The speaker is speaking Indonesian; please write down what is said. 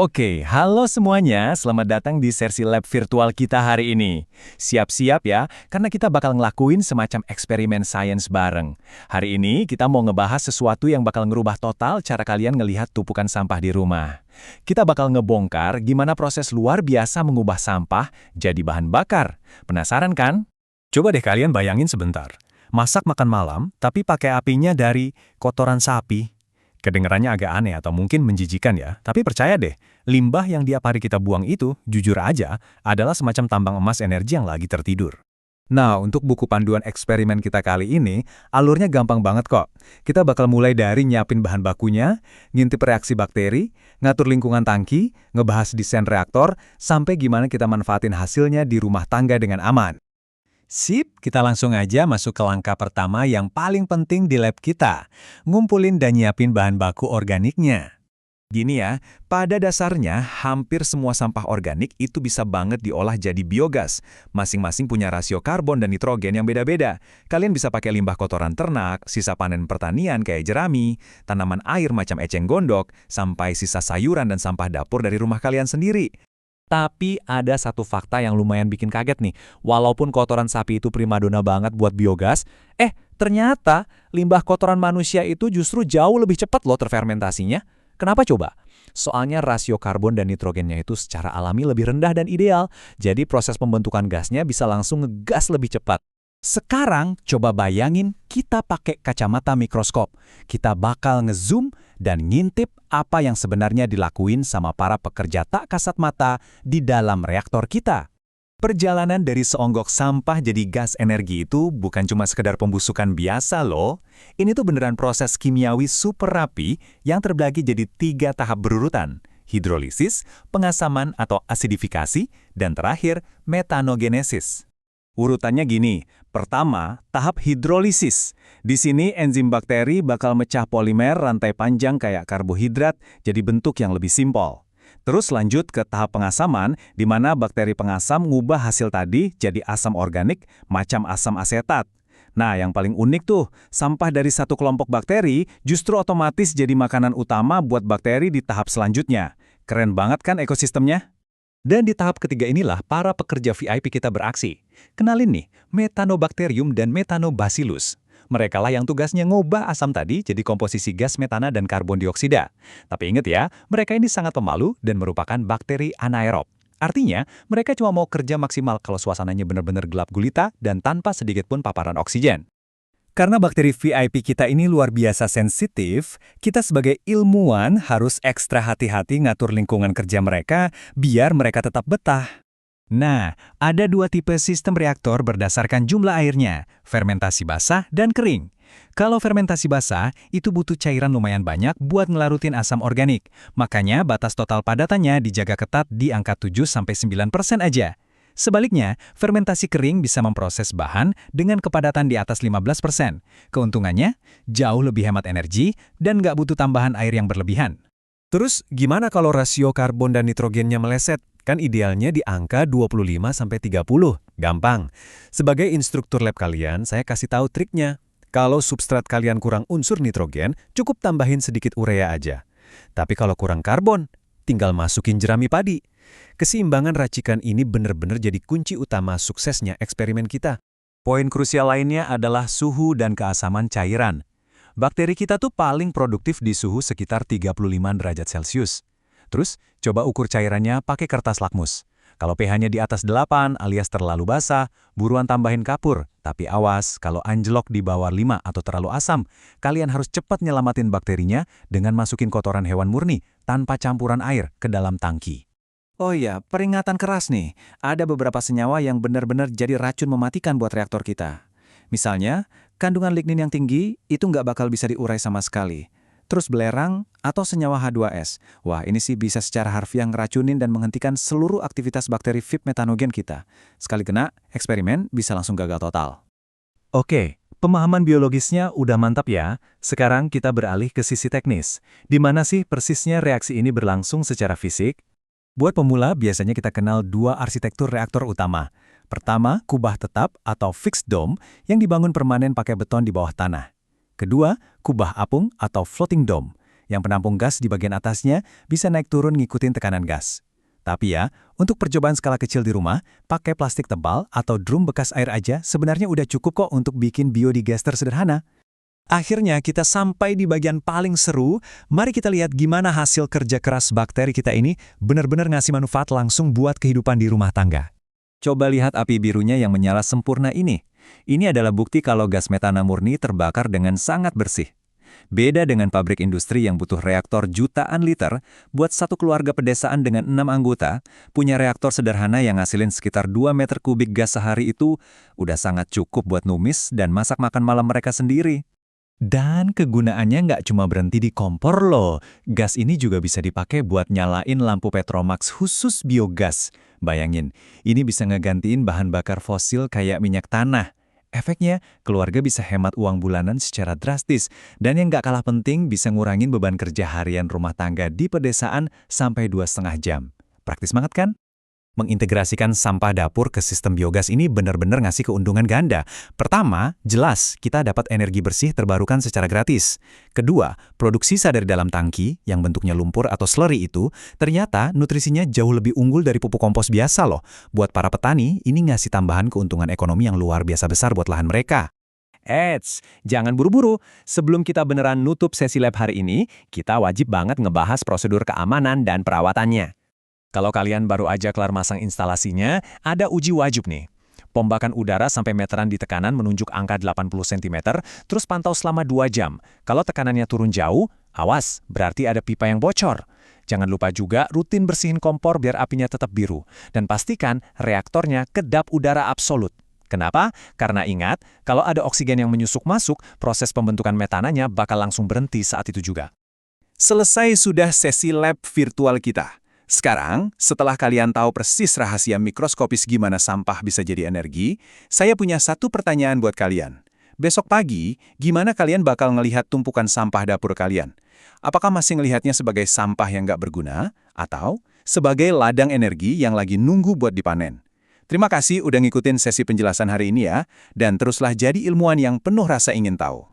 Oke, halo semuanya. Selamat datang di sesi lab virtual kita hari ini. Siap-siap ya, karena kita bakal ngelakuin semacam eksperimen sains bareng. Hari ini kita mau ngebahas sesuatu yang bakal ngerubah total cara kalian ngelihat tumpukan sampah di rumah. Kita bakal ngebongkar gimana proses luar biasa mengubah sampah jadi bahan bakar. Penasaran kan? Coba deh kalian bayangin sebentar. Masak makan malam, tapi pakai apinya dari kotoran sapi. Kedengarannya agak aneh atau mungkin menjijikan ya, tapi percaya deh, limbah yang tiap hari kita buang itu, jujur aja, adalah semacam tambang emas energi yang lagi tertidur. Nah, untuk buku panduan eksperimen kita kali ini, alurnya gampang banget kok. Kita bakal mulai dari nyiapin bahan bakunya, ngintip reaksi bakteri, ngatur lingkungan tangki, ngebahas desain reaktor, sampai gimana kita manfaatin hasilnya di rumah tangga dengan aman. Sip, kita langsung aja masuk ke langkah pertama yang paling penting di lab kita. Ngumpulin dan nyiapin bahan baku organiknya. Gini ya, pada dasarnya hampir semua sampah organik itu bisa banget diolah jadi biogas. Masing-masing punya rasio karbon dan nitrogen yang beda-beda. Kalian bisa pakai limbah kotoran ternak, sisa panen pertanian kayak jerami, tanaman air macam eceng gondok, sampai sisa sayuran dan sampah dapur dari rumah kalian sendiri. Tapi ada satu fakta yang lumayan bikin kaget nih. Walaupun kotoran sapi itu primadona banget buat biogas, ternyata limbah kotoran manusia itu justru jauh lebih cepat loh terfermentasinya. Kenapa coba? Soalnya rasio karbon dan nitrogennya itu secara alami lebih rendah dan ideal, jadi proses pembentukan gasnya bisa langsung ngegas lebih cepat. Sekarang coba bayangin kita pakai kacamata mikroskop. Kita bakal ngezoom dan ngintip apa yang sebenarnya dilakuin sama para pekerja tak kasat mata di dalam reaktor kita. Perjalanan dari seonggok sampah jadi gas energi itu bukan cuma sekedar pembusukan biasa loh. Ini tuh beneran proses kimiawi super rapi yang terbagi jadi 3 tahap berurutan. Hidrolisis, pengasaman atau asidifikasi, dan terakhir metanogenesis. Urutannya gini, pertama, tahap hidrolisis. Di sini enzim bakteri bakal mecah polimer rantai panjang kayak karbohidrat jadi bentuk yang lebih simpel. Terus lanjut ke tahap pengasaman, di mana bakteri pengasam ngubah hasil tadi jadi asam organik macam asam asetat. Nah, yang paling unik tuh, sampah dari satu kelompok bakteri justru otomatis jadi makanan utama buat bakteri di tahap selanjutnya. Keren banget kan ekosistemnya? Dan di tahap ketiga inilah para pekerja VIP kita beraksi. Kenalin nih, Methanobacterium dan Methanobacillus. Merekalah yang tugasnya ngubah asam tadi jadi komposisi gas metana dan karbon dioksida. Tapi ingat ya, mereka ini sangat pemalu dan merupakan bakteri anaerob. Artinya, mereka cuma mau kerja maksimal kalau suasananya benar-benar gelap gulita dan tanpa sedikit pun paparan oksigen. Karena bakteri VIP kita ini luar biasa sensitif, kita sebagai ilmuwan harus ekstra hati-hati ngatur lingkungan kerja mereka biar mereka tetap betah. Nah, ada 2 tipe sistem reaktor berdasarkan jumlah airnya, fermentasi basah dan kering. Kalau fermentasi basah, itu butuh cairan lumayan banyak buat ngelarutin asam organik. Makanya batas total padatannya dijaga ketat di angka 7-9% aja. Sebaliknya, fermentasi kering bisa memproses bahan dengan kepadatan di atas 15%. Keuntungannya, jauh lebih hemat energi dan nggak butuh tambahan air yang berlebihan. Terus, gimana kalau rasio karbon dan nitrogennya meleset? Kan idealnya di angka 25-30. Gampang. Sebagai instruktur lab kalian, saya kasih tahu triknya. Kalau substrat kalian kurang unsur nitrogen, cukup tambahin sedikit urea aja. Tapi kalau kurang karbon, tinggal masukin jerami padi. Keseimbangan racikan ini benar-benar jadi kunci utama suksesnya eksperimen kita. Poin krusial lainnya adalah suhu dan keasaman cairan. Bakteri kita tuh paling produktif di suhu sekitar 35 derajat Celcius. Terus, coba ukur cairannya pakai kertas lakmus. Kalau pH-nya di atas 8 alias terlalu basah, buruan tambahin kapur. Tapi awas, kalau anjlok di bawah 5 atau terlalu asam, kalian harus cepat nyelamatin bakterinya dengan masukin kotoran hewan murni tanpa campuran air ke dalam tangki. Oh iya, peringatan keras nih. Ada beberapa senyawa yang benar-benar jadi racun mematikan buat reaktor kita. Misalnya, kandungan lignin yang tinggi itu nggak bakal bisa diurai sama sekali. Terus belerang atau senyawa H2S. Wah, ini sih bisa secara harfiah ngeracunin dan menghentikan seluruh aktivitas bakteri VIP metanogen kita. Sekali kena, eksperimen bisa langsung gagal total. Oke, pemahaman biologisnya udah mantap ya. Sekarang kita beralih ke sisi teknis. Di mana sih persisnya reaksi ini berlangsung secara fisik? Buat pemula, biasanya kita kenal 2 arsitektur reaktor utama. Pertama, kubah tetap atau fixed dome yang dibangun permanen pakai beton di bawah tanah. Kedua, kubah apung atau floating dome Yang penampung gas di bagian atasnya bisa naik turun ngikutin tekanan gas. Tapi ya, untuk percobaan skala kecil di rumah, pakai plastik tebal atau drum bekas air aja sebenarnya udah cukup kok untuk bikin biodigester sederhana. Akhirnya kita sampai di bagian paling seru. Mari kita lihat gimana hasil kerja keras bakteri kita ini benar-benar ngasih manfaat langsung buat kehidupan di rumah tangga. Coba lihat api birunya yang menyala sempurna ini. Ini adalah bukti kalau gas metana murni terbakar dengan sangat bersih. Beda dengan pabrik industri yang butuh reaktor jutaan liter, buat satu keluarga pedesaan dengan 6 anggota, punya reaktor sederhana yang ngasilin sekitar 2 meter kubik gas sehari itu udah sangat cukup buat numis dan masak makan malam mereka sendiri. Dan kegunaannya nggak cuma berhenti di kompor loh. Gas ini juga bisa dipakai buat nyalain lampu Petromax khusus biogas. Bayangin, ini bisa ngegantiin bahan bakar fosil kayak minyak tanah. Efeknya, keluarga bisa hemat uang bulanan secara drastis, dan yang nggak kalah penting bisa ngurangin beban kerja harian rumah tangga di pedesaan sampai 2,5 jam. Praktis banget kan? Mengintegrasikan sampah dapur ke sistem biogas ini benar-benar ngasih keuntungan ganda. Pertama, jelas kita dapat energi bersih terbarukan secara gratis. Kedua, produk sisa dari dalam tangki, yang bentuknya lumpur atau slurry itu, ternyata nutrisinya jauh lebih unggul dari pupuk kompos biasa loh. Buat para petani, ini ngasih tambahan keuntungan ekonomi yang luar biasa besar buat lahan mereka. Eits, jangan buru-buru. Sebelum kita beneran nutup sesi lab hari ini, kita wajib banget ngebahas prosedur keamanan dan perawatannya. Kalau kalian baru aja kelar masang instalasinya, ada uji wajib nih. Pembakan udara sampai meteran di tekanan menunjuk angka 80 cm, terus pantau selama 2 jam. Kalau tekanannya turun jauh, awas, berarti ada pipa yang bocor. Jangan lupa juga rutin bersihin kompor biar apinya tetap biru. Dan pastikan reaktornya kedap udara absolut. Kenapa? Karena ingat, kalau ada oksigen yang menyusup masuk, proses pembentukan metananya bakal langsung berhenti saat itu juga. Selesai sudah sesi lab virtual kita. Sekarang, setelah kalian tahu persis rahasia mikroskopis gimana sampah bisa jadi energi, saya punya satu pertanyaan buat kalian. Besok pagi, gimana kalian bakal ngelihat tumpukan sampah dapur kalian? Apakah masih ngelihatnya sebagai sampah yang nggak berguna? Atau sebagai ladang energi yang lagi nunggu buat dipanen? Terima kasih udah ngikutin sesi penjelasan hari ini ya, dan teruslah jadi ilmuwan yang penuh rasa ingin tahu.